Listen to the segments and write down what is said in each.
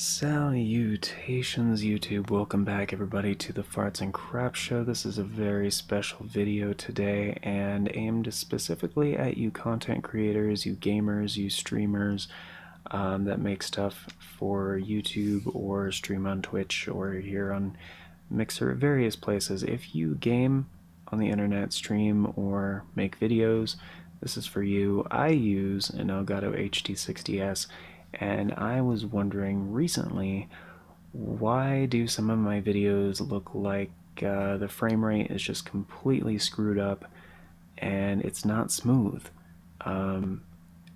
Salutations YouTube, welcome back everybody to the Farts and Crap Show. This is a very special video today and aimed specifically at you content creators, you gamers, you streamers that make stuff for YouTube or stream on Twitch or here on Mixer, various places. If you game on the internet, stream or make videos, this is for you. I use an Elgato HD60 S, and I was wondering recently, why do some of my videos look like the frame rate is just completely screwed up and it's not smooth?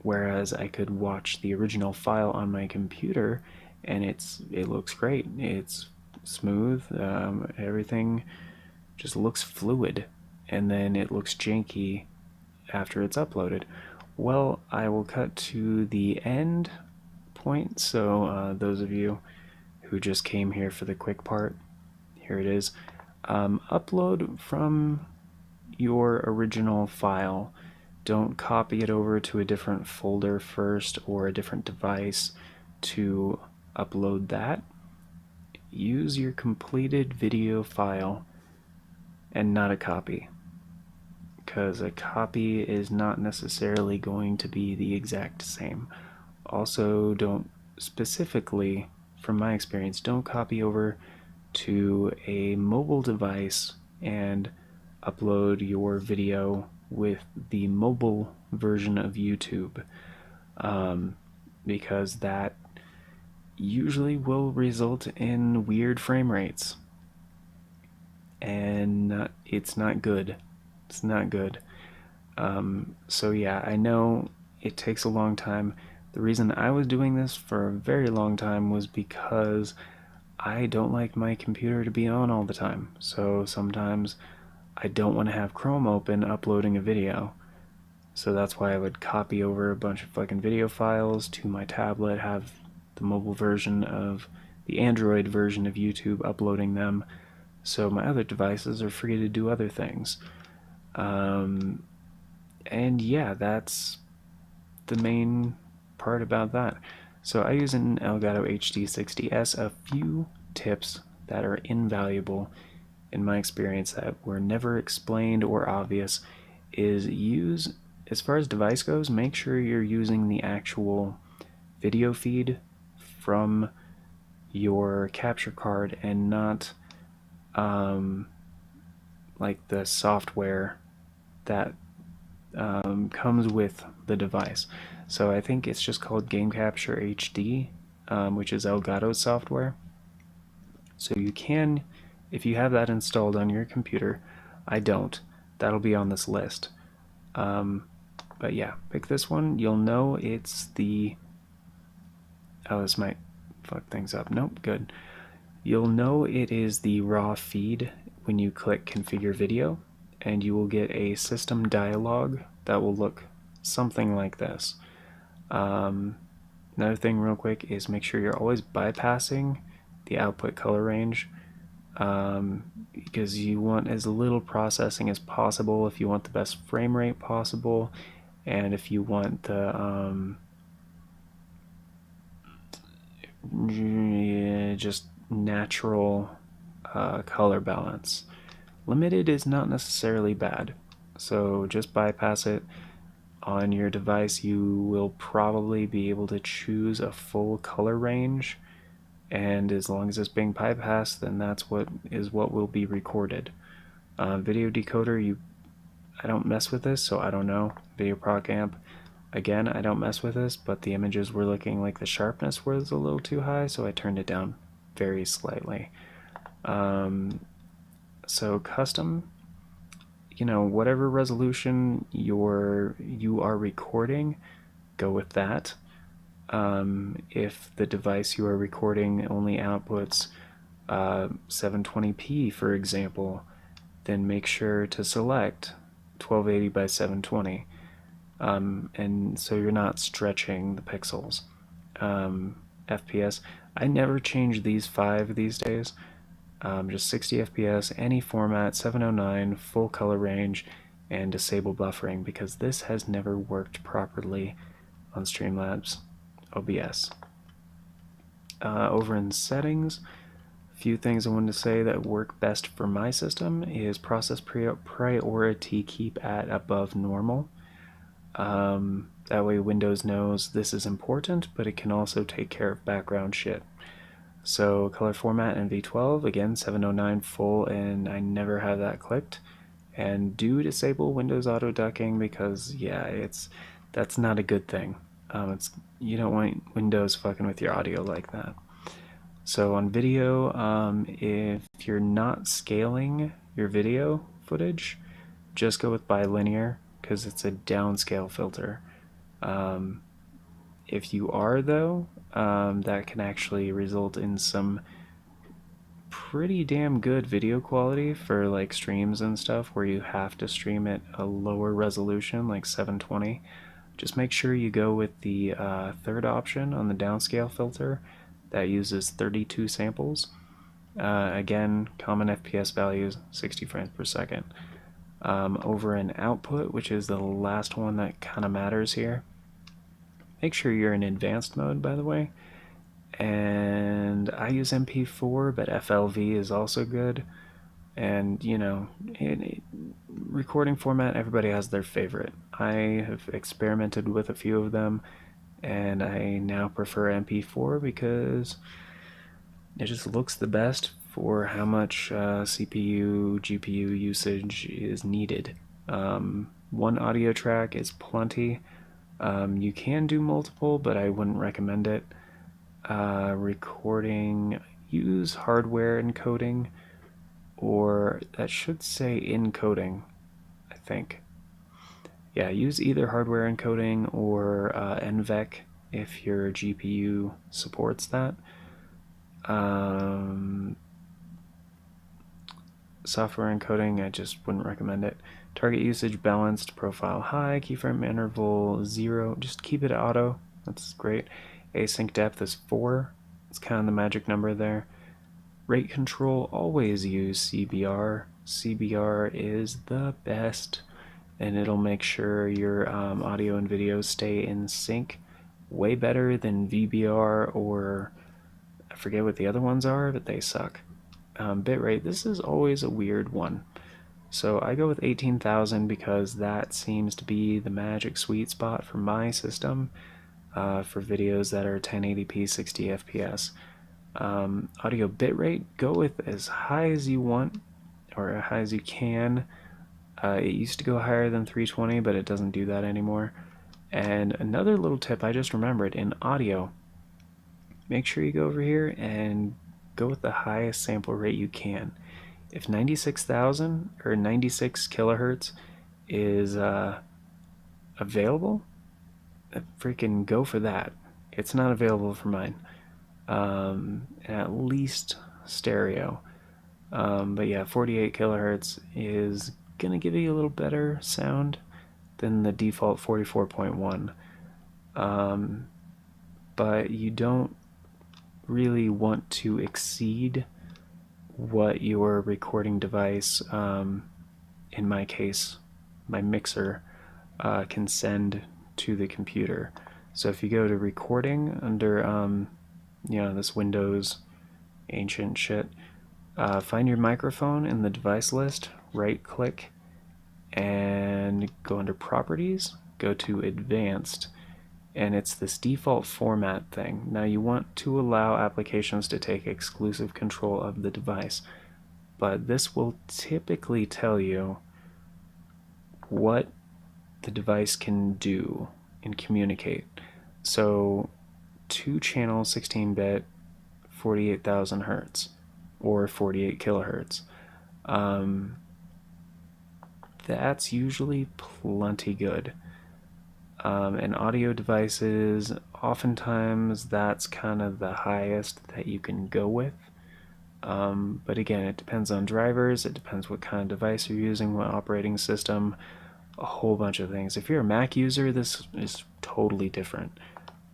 Whereas I could watch the original file on my computer and it looks great. It's smooth, everything just looks fluid, and then it looks janky after it's uploaded. Well, I will cut to the end point, so those of you who just came here for the quick part, here it is. Upload from your original file. Don't copy it over to a different folder first or a different device to upload that. Use your completed video file and not a copy, because a copy is not necessarily going to be the exact same. Also, don't specifically, from my experience, don't copy over to a mobile device and upload your video with the mobile version of YouTube, because that usually will result in weird frame rates, and it's not good. It's not good. So yeah, I know it takes a long time. The reason I was doing this for a very long time was because I don't like my computer to be on all the time. So sometimes I don't want to have Chrome open uploading a video. So that's why I would copy over a bunch of fucking video files to my tablet, have the mobile version of the Android version of YouTube uploading them, so my other devices are free to do other things. And yeah, that's the main part about that. So I use an Elgato HD60 S. A few tips that are invaluable in my experience that were never explained or obvious is use, as far as device goes, make sure you're using the actual video feed from your capture card and not like the software that comes with the device. So I think it's just called Game Capture HD, which is Elgato's software. So you can, if you have that installed on your computer, I don't, that'll be on this list. But yeah, pick this one. You'll know it's the, oh, this might fuck things up. Nope, good. You'll know it is the raw feed when you click Configure Video, and you will get a system dialog that will look something like this. Another thing real quick is make sure you're always bypassing the output color range, because you want as little processing as possible if you want the best frame rate possible, and if you want the just natural color balance. Limited is not necessarily bad, so just bypass it. On your device you will probably be able to choose a full color range, and as long as it's being bypassed, then that's what will be recorded. Video decoder, I don't mess with this, so I don't know. Video proc amp, again, I don't mess with this, but the images were looking like the sharpness was a little too high, so I turned it down very slightly. So custom, you know, whatever resolution you are recording, go with that. If the device you are recording only outputs 720p, for example, then make sure to select 1280 by 720, and so you're not stretching the pixels. FPS, I never change these 5 these days. Just 60 FPS, any format, 709, full color range, and disable buffering, because this has never worked properly on Streamlabs OBS. Over in settings, a few things I wanted to say that work best for my system is process priority keep at above normal. That way Windows knows this is important, but it can also take care of background shit. So color format in V12, again 709 full, and I never have that clicked. And do disable Windows auto ducking because yeah, that's not a good thing. You don't want Windows fucking with your audio like that. So on video, if you're not scaling your video footage, just go with bilinear because it's a downscale filter. If you are though, that can actually result in some pretty damn good video quality for like streams and stuff where you have to stream at a lower resolution like 720. Just make sure you go with the third option on the downscale filter that uses 32 samples. Again, common FPS values 60 frames per second. Over in output, which is the last one that kind of matters here, make sure you're in advanced mode, by the way. And I use MP4, but FLV is also good. And you know, recording format, everybody has their favorite. I have experimented with a few of them, and I now prefer MP4 because it just looks the best for how much CPU, GPU usage is needed. One audio track is plenty. You can do multiple, but I wouldn't recommend it. Recording, use hardware encoding, or that should say encoding, I think. Yeah, use either hardware encoding or NVEC if your GPU supports that. Software encoding, I just wouldn't recommend it. Target usage balanced, profile high, keyframe interval 0, just keep it auto, that's great. Async depth is 4, it's kind of the magic number there. Rate control, always use CBR. CBR is the best, and it'll make sure your audio and video stay in sync way better than VBR, or I forget what the other ones are, but they suck. Bitrate, this is always a weird one. So I go with 18,000 because that seems to be the magic sweet spot for my system for videos that are 1080p 60 FPS. Audio bitrate, go with as high as you want or as high as you can. It used to go higher than 320, but it doesn't do that anymore. And another little tip I just remembered, in audio, make sure you go over here and go with the highest sample rate you can. If 96,000 or 96 kilohertz is available, freaking go for that. It's not available for mine. At least stereo. But yeah, 48 kilohertz is gonna give you a little better sound than the default 44.1. But you don't really want to exceed what your recording device, in my case, my mixer, can send to the computer. So if you go to recording under, this Windows ancient shit, find your microphone in the device list, right click, and go under properties, go to advanced, and it's this default format thing. Now you want to allow applications to take exclusive control of the device, but this will typically tell you what the device can do and communicate. So 2-channel 16-bit 48,000 hertz or 48 kilohertz. That's usually plenty good. And audio devices, oftentimes that's kind of the highest that you can go with. But again, it depends on drivers, it depends what kind of device you're using, what operating system, a whole bunch of things. If you're a Mac user, this is totally different.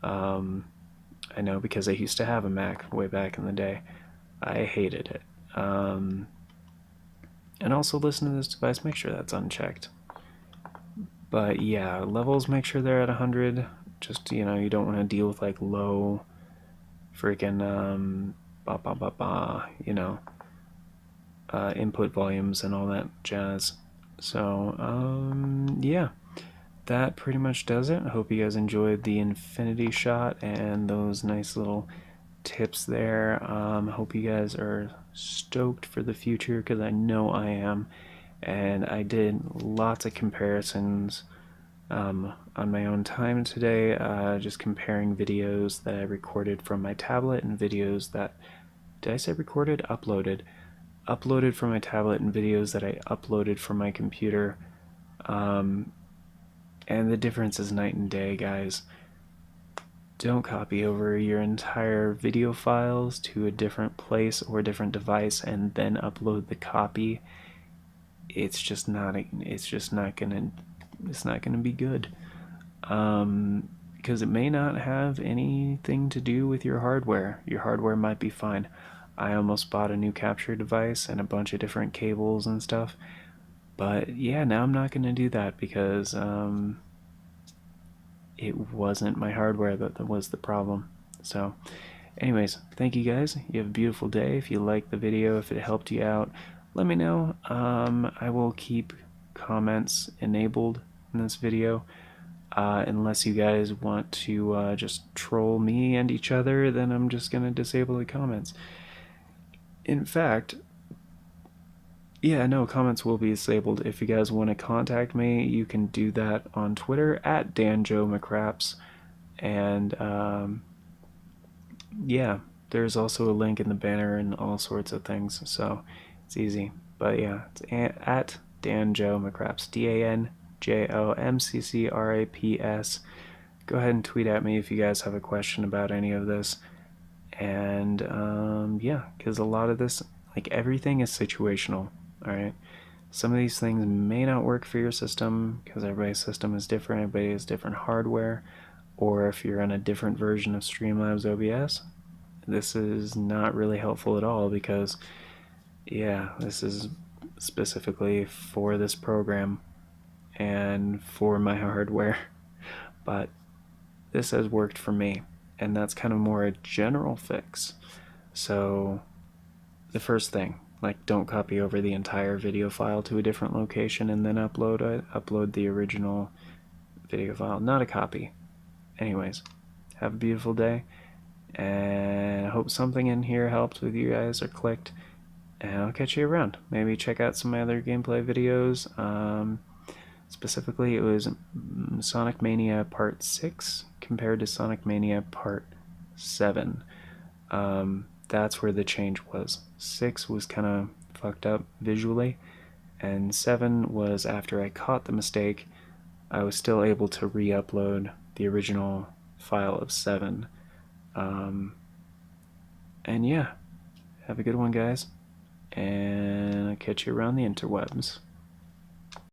I know because I used to have a Mac way back in the day. I hated it. And also listen to this device, make sure that's unchecked. But yeah, levels, make sure they're at 100. Just, you don't want to deal with like low freaking input volumes and all that jazz. So yeah, that pretty much does it. I hope you guys enjoyed the infinity shot and those nice little tips there. I hope you guys are stoked for the future, because I know I am. And I did lots of comparisons on my own time today, just comparing videos that I recorded from my tablet and videos that, did I say recorded? Uploaded from my tablet and videos that I uploaded from my computer. And the difference is night and day, guys. Don't copy over your entire video files to a different place or a different device and then upload the copy. It's just not gonna be good, because it may not have anything to do with your hardware. Your hardware might be fine. I almost bought a new capture device and a bunch of different cables and stuff, but yeah, now I'm not gonna do that because it wasn't my hardware that was the problem. So anyways, thank you guys. You have a beautiful day. If you liked the video, if it helped you out, let me know. I will keep comments enabled in this video, unless you guys want to just troll me and each other, then I'm just gonna disable the comments. In fact, yeah, no, comments will be disabled. If you guys want to contact me, you can do that on Twitter at DanJoeMcCraps. And yeah, there's also a link in the banner and all sorts of things, so it's easy. But yeah, it's at DanJoeMcCraps, DanJoeMcCraps. Go ahead and tweet at me if you guys have a question about any of this. And yeah, because a lot of this, like everything is situational. Alright, some of these things may not work for your system because everybody's system is different, everybody has different hardware, or if you're on a different version of Streamlabs OBS, this is not really helpful at all, because yeah, this is specifically for this program and for my hardware. But this has worked for me, and that's kind of more a general fix. So the first thing, like, don't copy over the entire video file to a different location and then upload it. Upload the original video file, not a copy. Anyways, have a beautiful day, and I hope something in here helped with you guys or clicked, and I'll catch you around. Maybe check out some of my other gameplay videos. Specifically, it was Sonic Mania Part 6 compared to Sonic Mania Part 7. That's where the change was. 6 was kind of fucked up visually, and 7 was after I caught the mistake. I was still able to re-upload the original file of 7. And yeah, have a good one, guys, and I'll catch you around the interwebs.